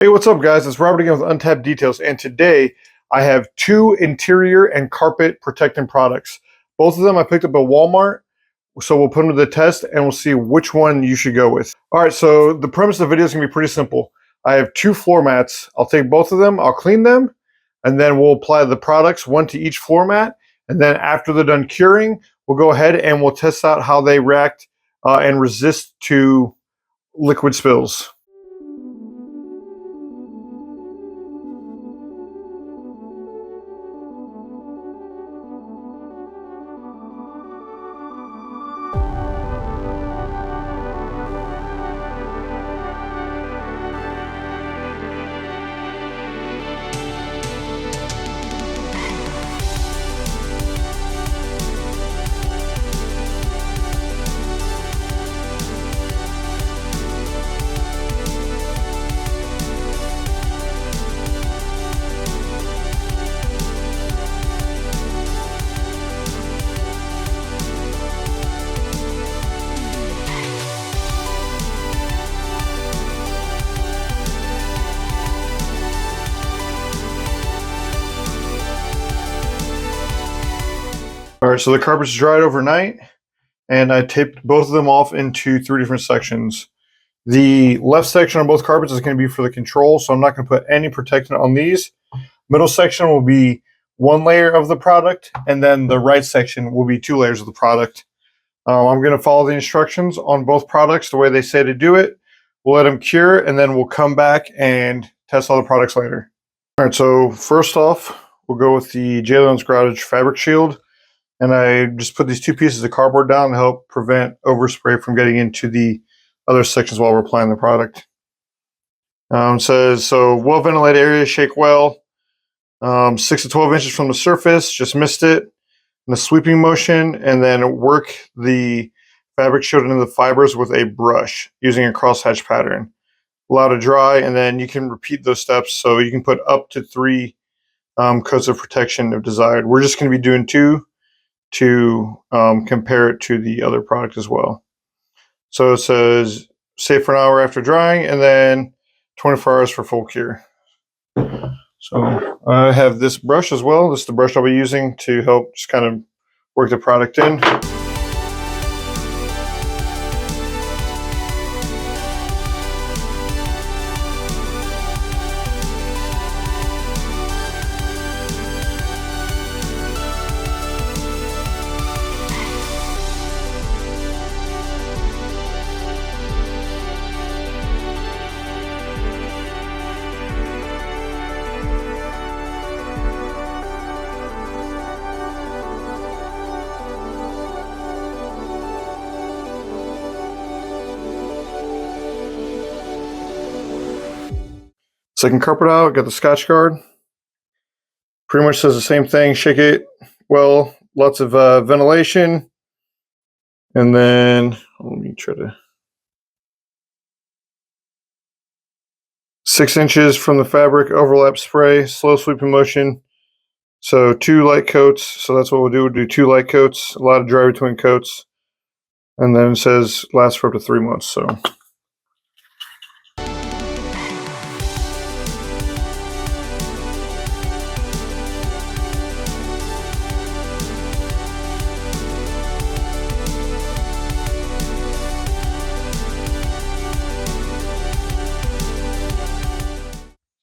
Hey, what's up, guys? It's Robert again with Untapped Details, and today I have two interior and carpet protectant products. Both of them I picked up at Walmart, so we'll put them to the test and we'll see which one you should go with. All right, so the premise of the video is going to be pretty simple. I have two floor mats. I'll take both of them, I'll clean them, and then we'll apply the products, one to each floor mat, and then after they're done curing, we'll go ahead and we'll test out how they react and resist to liquid spills. All right, so the carpet's dried overnight, and I taped both of them off into three different sections. The left section on both carpets is going to be for the control, so I'm not going to put any protectant on these. Middle section will be one layer of the product, and then the right section will be two layers of the product. I'm going to follow the instructions on both products the way they say to do it. We'll let them cure, and then we'll come back and test all the products later. All right, so first off, we'll go with the Lenos Garage Fabric Shield. And I just put these two pieces of cardboard down to help prevent overspray from getting into the other sections while we're applying the product. It says, so well ventilated area, shake well. 6 to 12 inches from the surface, just missed it. In a sweeping motion, and then work the fabric shield into the fibers with a brush using a crosshatch pattern. Allow to dry, and then you can repeat those steps. So you can put up to 3 coats of protection if desired. We're just going to be doing 2 to compare it to the other product as well. So it says save for an hour after drying, and then 24 hours for full cure. So I have this brush as well. This is the brush I'll be using to help just kind of work the product in. Second carpet out, got the Scotchgard. Pretty much says the same thing. Shake it well, lots of ventilation. And then, let me try to. 6 inches from the fabric, overlap spray, slow sweeping motion. So 2 light coats. So that's what we'll do. We'll do 2 light coats, a lot of dry between coats. And then it says lasts for up to 3 months. So.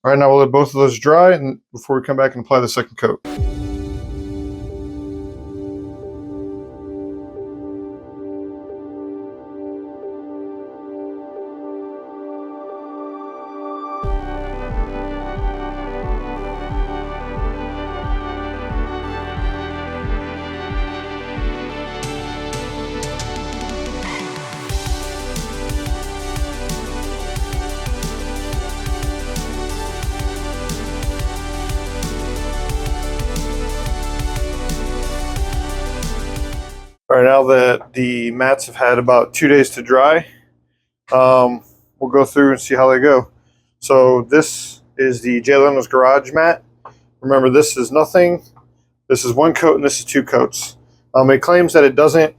All right, now we'll let both of those dry and before we come back and apply the second coat. All right, now that the mats have had about 2 days to dry, we'll go through and see how they go. So this is the Lenos Garage mat. Remember, this is nothing. This is 1 coat and this is 2 coats. It claims that it doesn't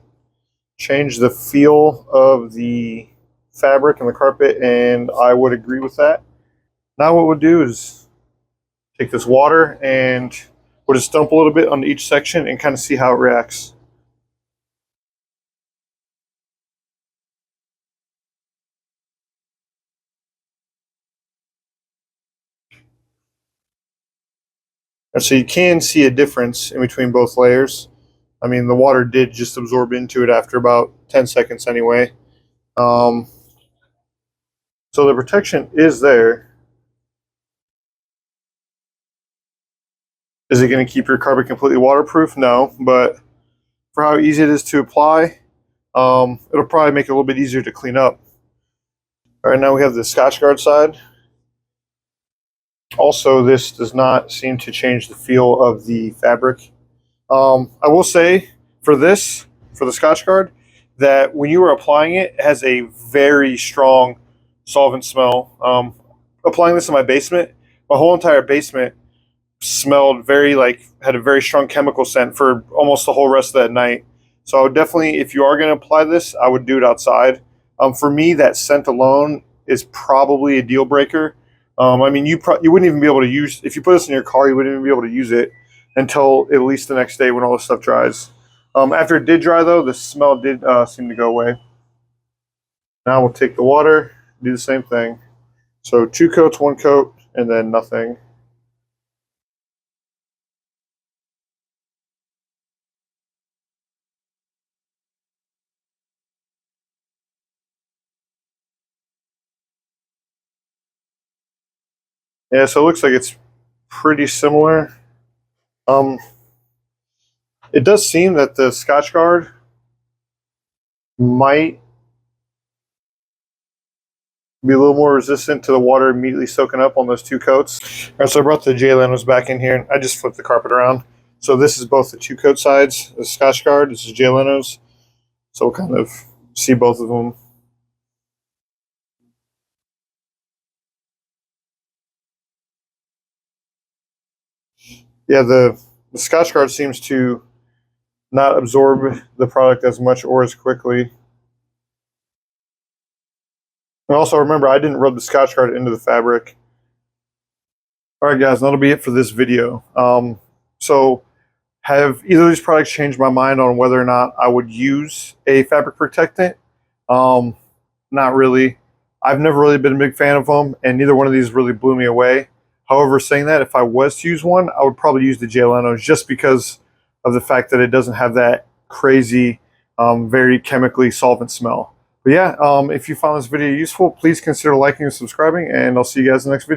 change the feel of the fabric and the carpet, and I would agree with that. Now what we'll do is take this water and we'll just dump a little bit on each section and kind of see how it reacts. And so you can see a difference in between both layers. I mean, the water did just absorb into it after about 10 seconds anyway. So the protection is there. Is it going to keep your carpet completely waterproof? No, but for how easy it is to apply, it'll probably make it a little bit easier to clean up. All right, now we have the Scotchgard side. Also, this does not seem to change the feel of the fabric. I will say for the Scotchgard, that when you are applying it, it has a very strong solvent smell. Applying this in my basement, my whole entire basement smelled had a very strong chemical scent for almost the whole rest of that night. So I would definitely, if you are going to apply this, I would do it outside. For me, that scent alone is probably a deal breaker. I mean, you wouldn't even be able to use, if you put this in your car, you wouldn't even be able to use it until at least the next day when all this stuff dries. After it did dry, though, the smell did seem to go away. Now we'll take the water, do the same thing. So 2 coats, 1 coat, and then nothing. Yeah, so it looks like it's pretty similar. It does seem that the Scotchgard might be a little more resistant to the water immediately soaking up on those 2 coats. All right, so I brought the Lenos back in here, and I just flipped the carpet around. So this is both the 2 coat sides, the Scotchgard, this is Lenos. So we'll kind of see both of them. Yeah, the Scotchgard seems to not absorb the product as much or as quickly. And also remember, I didn't rub the Scotchgard into the fabric. All right, guys, that'll be it for this video. So have either of these products changed my mind on whether or not I would use a fabric protectant? Not really. I've never really been a big fan of them, and neither one of these really blew me away. However, saying that, if I was to use one, I would probably use the Lenos just because of the fact that it doesn't have that crazy, very chemically solvent smell. But yeah, if you found this video useful, please consider liking and subscribing, and I'll see you guys in the next video.